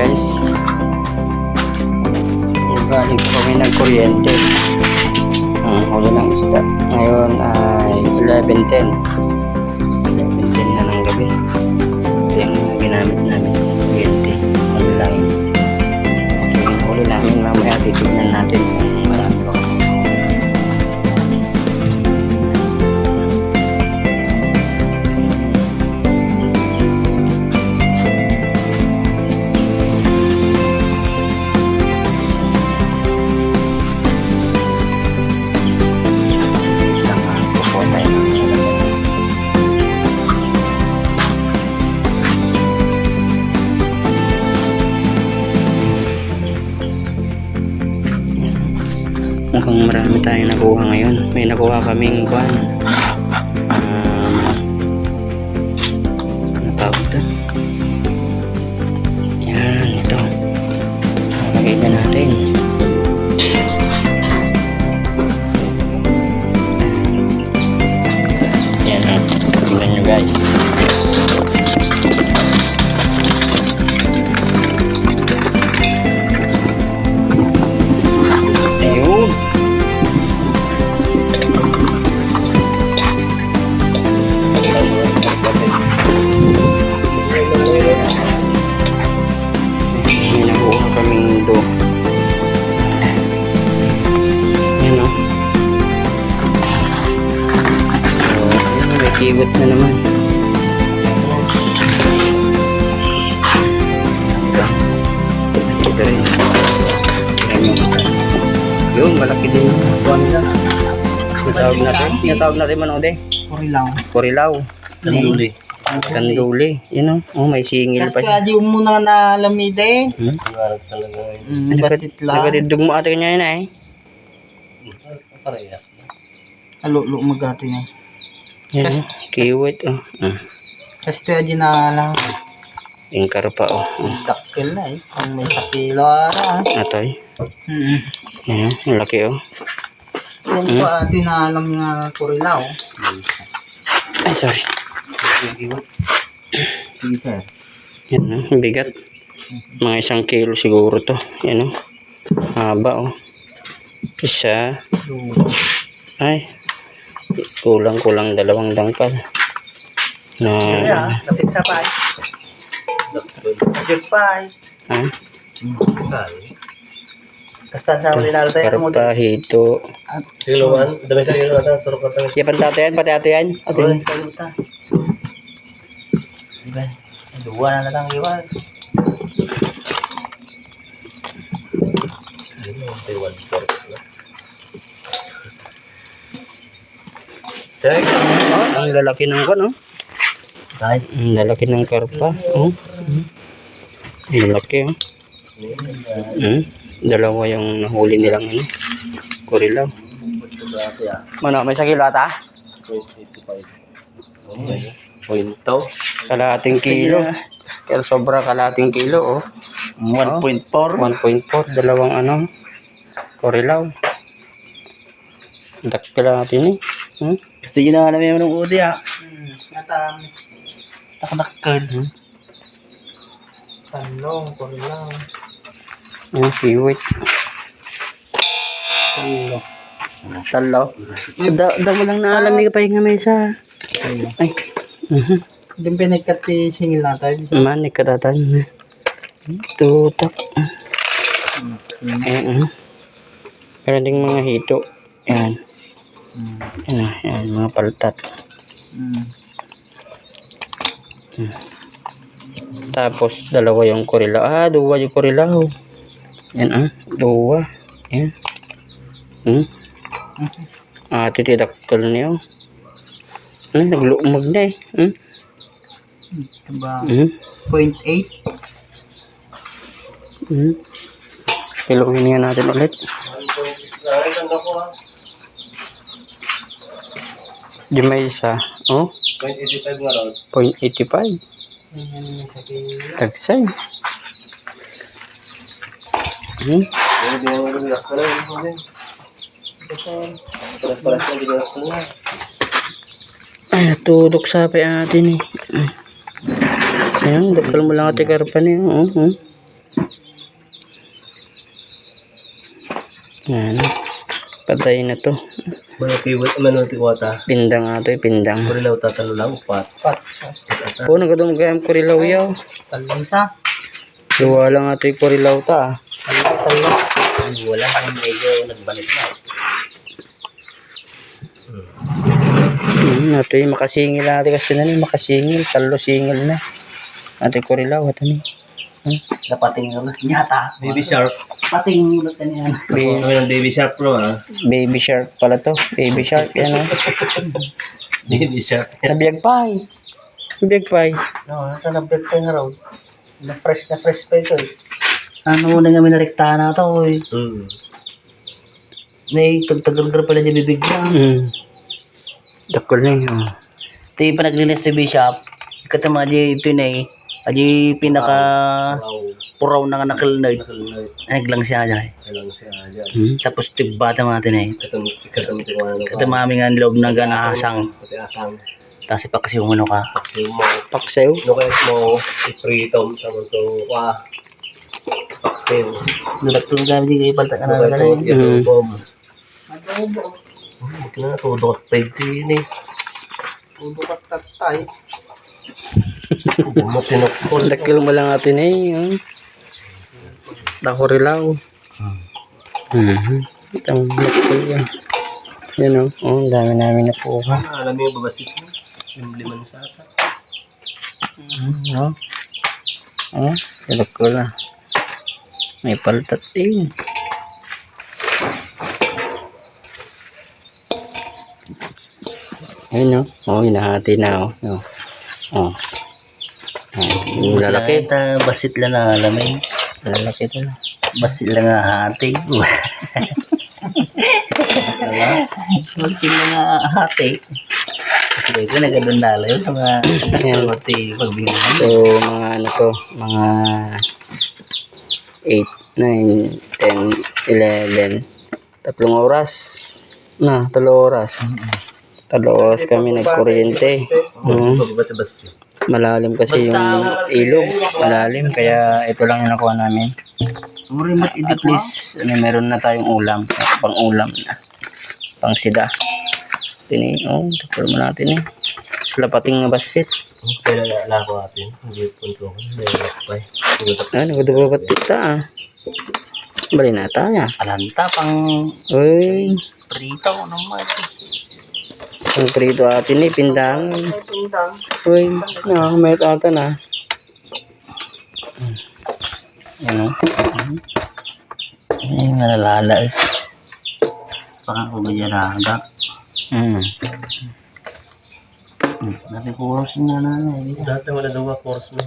guys. So, galing po kami ng kuryente. Huli ng isda. Ngayon ay 11:10. 11:10 na ng gabi. Ito yung ginamit namin. Kuryente. Online. So, yung huli namin mamaya titignan natin kung marami pa. Mukhang marami tayong nakuha ngayon. May nakuha kaming kuhan. Ano tawag doon? Yan, ito. Lagay na natin. Yan, tingnan nyo guys. Kiwit na naman. Ito rin. Yung malaki din yung buwan nila. Tinatawag natin manode. Kurilaw. Kurilaw. Kanduli. Kanduli. Yun o. Oh, may singil pa. Kaya di mo na nalamide. Basit lang. Nagkatidog mo ate kanya yun eh. Alo magati na. Yan, kiwit oh. Kasi di na lang. Ingkar pa oh. Dakil na eh. Kung may sakilo ara. Atoy. Yan, ang laki oh. Yung pa tinalang nga kurilaw. Ay, sorry. Sige sir. Yan oh, bigat. Mga 1 kilo siguro to. Yan oh. Haba oh. Isa. Ay. Kulang-kulang 2 dangkal. Na lapit sa pay. Lapit pay. Ha? Kasta sa uli na tayo mo. Karpa, hito. Kiloan, dami sa kilo ata surok ata. Siya pantatayan, pati ato yan. Atin. Diba? Dua na lang iwan. Oh, ang lalaki ng kan, oh. Ang lalaki ng karpa, oh. Lalaki, oh. Dalawa yung nahuli nilang ano. Kurilaw. Mano, may 1 kilo ata? 0.2. Kalahating kilo. Kaya sobra kalahating kilo, oh. 1.4. 1.4. Dalawang ano. Kurilaw. Dakil natin eh. Gusto nyo na alam yung ng udi ah. Takdakil. Talong, kurilaw. Kiwit. Talo. Daw lang naalam yung pahinga mesa. Ay. Yung pinagkati singil natin. Man, ikatatan. Tutak. Meron ding mga hito. Yan. Yan, mga paltat. Tapos, 2 yung kurilaw. 2 yung kurilaw. Yan 2. Yan. Titidaktal niyo. Nagluumag na eh. Diba? 0.8. Piluhin nga natin ulit. Di may isa. Oh? 0.85 nga raw. 0.85. Tagsay. Ay, natudok sa pa atin eh. Ayan, dakal mo lang ati karpa niya. Yan. Patay na to. Mga piwat naman ng tikwata. Pindang nga to, pindang. Kurilaw tatalo lang, upat. Pat. Oo, nagadong kayang kurilaw yaw. Talang sa. Luwa lang nga to yung kurilaw ta. Wala kang medyo nagbanit na. Nato yung makasingil natin kasi na ni makasingil. Talo singil na. Nato yung kurilaw. Ito ni. Napating na. Nyata. Baby Shark. Pating ulit ka niyan. Nakuha kami ng Baby Shark Pro, ha? Baby shark pala to. Baby shark. Yan o. Baby Shark. Nabiyag pay. Nabiyag pay. No, ito na bed tayo raw. Na fresh pa ito eh. Ano na nga minarektahan na ito eh. May tagtagal pala niya bibigyan. Dakol na yun. Ito yung panaglinis sa Bishop. Katama di ito na eh. Adi pinaka puraw na nga nakalunod. Naglang siya dyan. Alam siya dyan. Tapos tigbata natin eh. Katamit ko ano ka. Katamami nga loob ng ganahasang. Kasi asang. Tapos ipakasi yung ano ka. Kasi mo. Paksayo. No kaya mo iprito sa mga to. Paksew. Nulagtong gamit yung ipalta ka No na kaya to. Yung bom. Adobo. Buti na. Tudok at 20 yun eh. Tudok at tatay. Matinokol. Dakil mo lang natin eh. Dakorilaw. Itang dakil yan. Yan o. Oh, dami namin na po ka. Alam mo yung babasit mo. Yung liman sa ata. Dakil na. May paltat din. Ayun o. Oh, hinahati na o. Oh. Yung lalaki. Basit lang na alamin. Lalaki ito na. Basit lang nga hati. Basit lang nga hati. Kasi ito nagadundala yun sa mga mati pagbingan. So, mga ano to, mga 8, 9, 10, 11, 3 oras. 3 oras. 3 oras kami nagkuryente. Babat-basit. Malalim kasi yung ilog. Malalim, kaya ito lang yung nakuha namin. At least, meron na tayong ulam. Pang ulam na. Pang sida. Tini, tapos mo natin eh. Lapating na basit. Kaya lalako natin. Hindi punto ko. Hindi lakpay. Nagdubabat kita ah. Bali na tayo. Alanta pang Uy, prito naman. ang prito atin eh, pindang. Uy, may ata na. Ano? Ay, nalalala eh. Parang umadyaraga. Natin kuros na nanay. Dati wala daw course mo.